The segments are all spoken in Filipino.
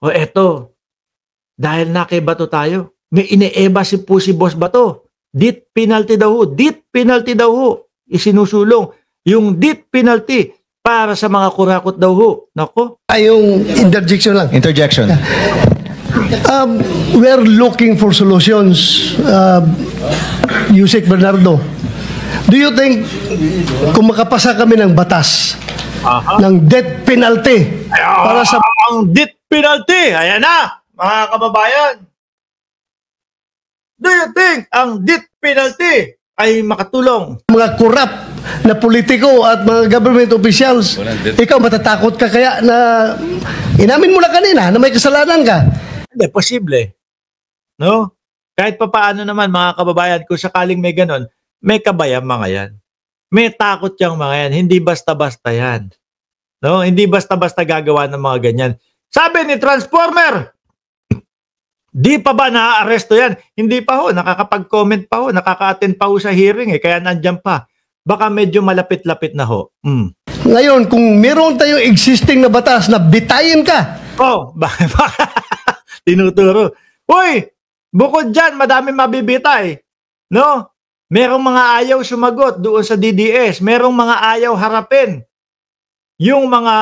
O eto, dahil na kay Bato tayo, may ine-eba si Boss Bato. Death penalty daw ho. Death penalty daw ho. Isinusulong yung death penalty para sa mga kurakot daw ho. Nako. Yung interjection lang. Interjection. We're looking for solutions. Yusek Bernardo, do you think kung makapasa kami ng batas ng death penalty para sa ang death penalty, ayan na, mga kababayan. Do you think ang death penalty ay makatulong? mga corrupt na politiko at mga government officials, ikaw matatakot ka kaya na inamin mo na kanina na may kasalanan ka? Hindi, posible. No? Kahit papaano naman, mga kababayan, kung sakaling may ganon, may kabayan mga yan. May takot yung mga yan. Hindi basta-basta yan. No? Hindi basta-basta gagawa ng mga ganyan. Sabi ni Transformer, di pa ba na-aresto yan? Hindi pa ho. Nakakapag-comment pa ho. Nakaka-attend pa ho sa hearing eh. Kaya nandyan pa. Baka medyo malapit-lapit na ho. Ngayon, kung meron tayong existing na batas na bitayin ka, Oh, tinuturo. Uy, bukod dyan, madami mabibitay. No? Merong mga ayaw sumagot doon sa DDS. Merong mga ayaw harapin. Yung mga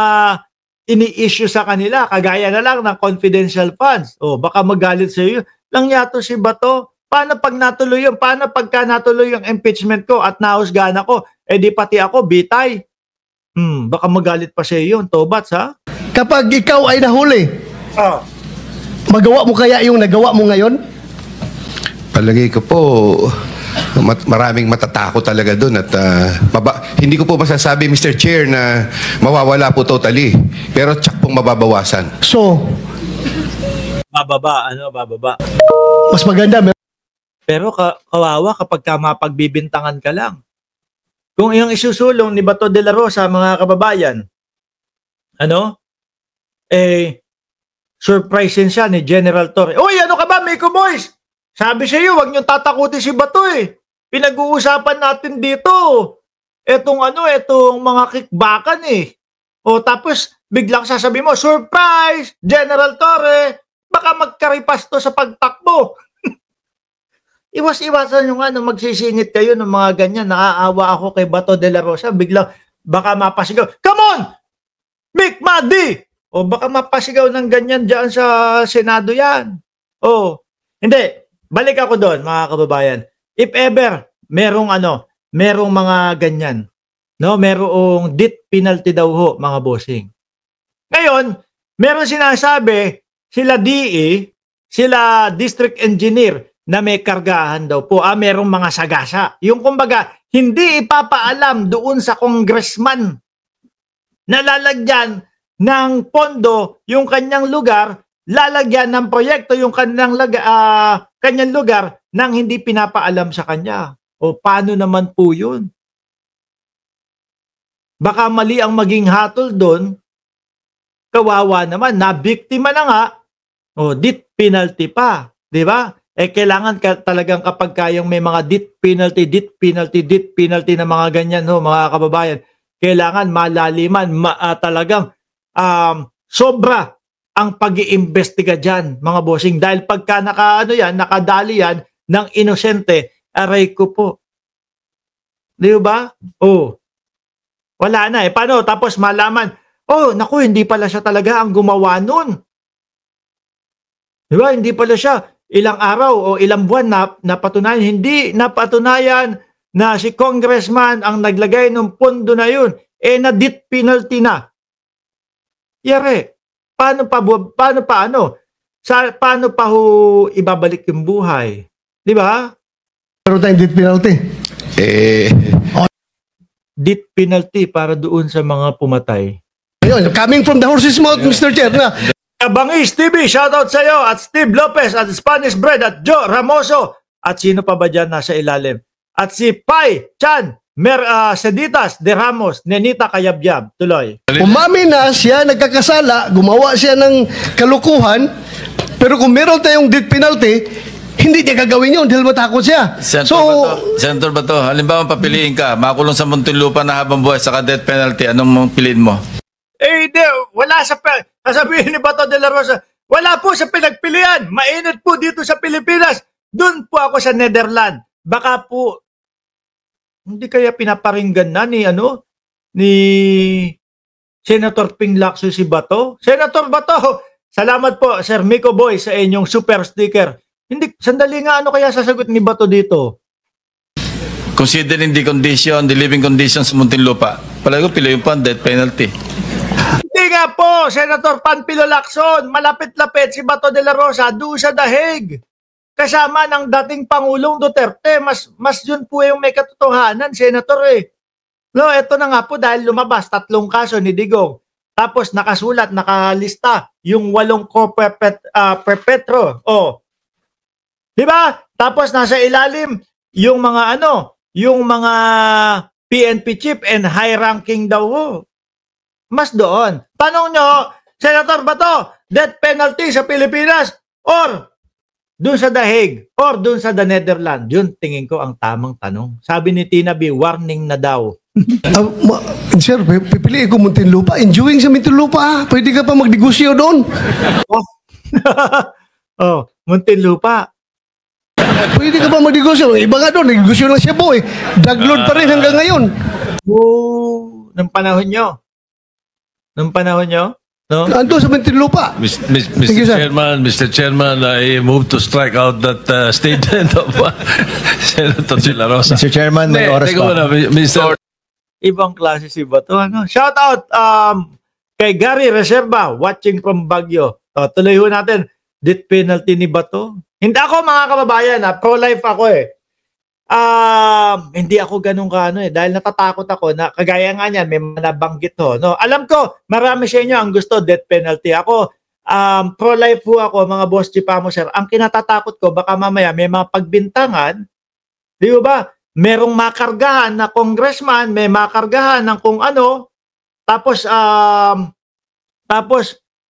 ini-issue sa kanila, kagaya na lang ng confidential funds. Oh, baka magalit sa iyo. Lang yato si Bato. Paano pag natuloy yun? Paano pagka natuloy yung impeachment ko at nahusgahan ako? Eh di pati ako, bitay. Baka magalit pa sa iyo yung Tobats, ha? kapag ikaw ay nahuli, magawa mo kaya yung nagawa mo ngayon? Palagay ko po, maraming matatakot talaga doon at hindi ko po masasabi, Mr. Chair, na mawawala po totally. Pero tsak pong mababawasan. So, bababa. mas maganda. Pero kawawa kapag mapagbibintangan ka lang. Kung yung isusulong ni Bato de la Rosa, mga kababayan, surprisein siya ni General Torre. Uy, ano ka ba, Miko Boys? Sabi sa iyo, wag niyong tatakutin si Bato eh. Pinag-uusapan natin dito. Etong mga kickbackan eh. O tapos, biglang sasabi mo, surprise, General Torre, baka magkaripas to sa pagtakbo. Iwas-iwasan yung magsisingit kayo ng mga ganyan. Naaawa ako kay Bato de la Rosa. Biglang, baka mapasigaw, come on! Mick Madi! O baka mapasigaw ng ganyan dyan sa Senado yan. O, hindi. Balik ako doon, mga kababayan. If ever, merong mga ganyan. No, merong death penalty daw ho, mga bossing. Ngayon, meron sinasabi, sila DE, sila district engineer, na may kargahan daw po. Merong mga sagasa. Yung kumbaga, hindi ipapaalam doon sa congressman na lalagyan ng pondo yung kanyang lugar, lalagyan ng proyekto yung kanyang lugar nang hindi pinapaalam sa kanya. O paano naman po yun? Baka mali ang maging hatol doon, kawawa naman, nabiktima na nga, death penalty pa. Di ba? Kailangan talagang kapag kayong may mga death penalty na mga ganyan, mga kababayan, kailangan malaliman, talagang sobra ang pag-iimbestiga dyan, mga bossing. Dahil pagka nakadali yan ng inosente, aray ko po. Di ba? Wala na Paano? Tapos malaman, naku, hindi pala siya talaga ang gumawa nun. Di ba? Hindi pala siya. Ilang araw o ilang buwan napatunayan. Hindi napatunayan na si congressman ang naglagay ng pondo na yun. Na death penalty na. Yare, paano pa ho ibabalik yung buhay? Di ba? Meron tayong death penalty. Death penalty para doon sa mga pumatay. Ayun, coming from the horse's mouth, Mr. Chair, na Bangis TV, shoutout sa iyo, at Steve Lopez, at Spanish Bread, at Joe Ramoso, at sino pa ba dyan nasa ilalim? At si Pai Chan Seditas de Ramos, Nenita Kayabyab. Tuloy. Umamin na siya, nagkakasala, gumawa siya ng kalukuhan, pero kung meron tayong death penalty, hindi niya gagawin yun dahil matakot siya. Senator Bato, halimbawa papiliin ka, makulong sa Muntinlupa na habang buhay sa death penalty, anong piliin mo? Hindi, wala sa sasabihin ni Bato de la Rosa, Wala po sa pinagpilian. Mainit po dito sa Pilipinas. Doon po ako sa Netherlands. Baka po, hindi kaya pinaparinggan na ni Senator Ping Lacson si Bato? Senator Bato, salamat po, Sir Miko Boy, sa inyong super sticker. Hindi, sandali nga, ano kaya sasagot ni Bato dito? Considering the living conditions sa Muntinlupa, palagi ko pila yung death penalty. Hindi nga po, Senator Panfilo Lacson, malapit-lapit si Bato de la Rosa doon sa The Hague. Kasama ng dating Pangulong Duterte, mas yun po yung may katotohanan, Senator eh. No, eto na nga po dahil lumabas 3 kaso ni Digong. Tapos nakasulat, nakalista yung 8 co-perpetro. Oh. 'Di ba? Tapos nasa ilalim yung mga yung mga PNP chief and high-ranking daw. Mas doon. Tanong nyo, Senator Bato, death penalty sa Pilipinas or doon sa The Hague or doon sa the Netherlands? Yun, tingin ko ang tamang tanong. Sabi ni Tina B, warning na daw. Sir, pipiliin ko Muntinlupa. Enjoying sa Muntinlupa, ha? Pwede ka pa magdegosyo doon. Oh, Muntinlupa. Pwede ka pa magdegosyo. Iba nga doon, negosyo lang siya po eh. Drug lord pa rin hanggang ngayon. Oh, nung panahon nyo. No? Ando sa Muntinlupa. Thank you, sir. Mr. Chairman, I move to strike out that statement of Senator De La Rosa. Mr. Chairman, may oras Teka pa. muna, Mr. Ibang klase si Bato. Shout out kay Gary Reserva, watching from Baguio. Tuloy ho natin, death penalty ni Bato. Hindi ako, mga kababayan, pro-life ako eh. Hindi ako ganun dahil natatakot ako na kagaya nga niyan, may nabanggit ho. No? Alam ko, marami sa inyo ang gusto death penalty. Ako, pro-life ho ako, mga boss chipamo sir. Ang kinatatakot ko, baka mamaya may mga pagbintangan, di ba? Merong makargahan na congressman, may makargahan ng kung ano, tapos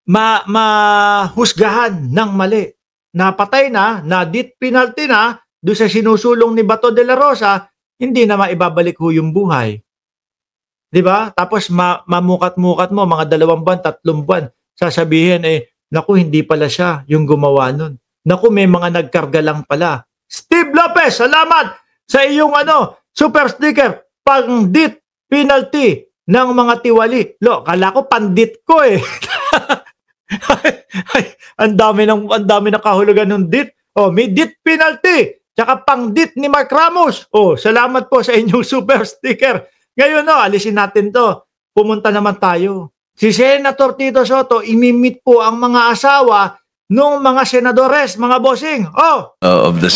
mahusgahan ng mali. Napatay na death penalty na, doon sa sinusulong ni Bato de la Rosa, hindi na maibabalik ho yung buhay. 'Di ba? Tapos mamukat-mukat mo mga 2 buwan, 3 buwan, sasabihin naku, hindi pala siya yung gumawa nun. Naku, may mga nagkarga lang pala. Steve Lopez, salamat sa iyong super sticker, pang-death penalty ng mga tiwali. Kala ko pandit ko eh. Ang dami ng kahulugan ng death. Oh, may death penalty. Tsaka pang-dit ni Mark Ramos. Oh, salamat po sa inyong super sticker. Ngayon, alisin natin to. Pumunta naman tayo. Si Senator Tito Soto, imimit po ang mga asawa ng mga senadores, mga bossing. Oh, Of the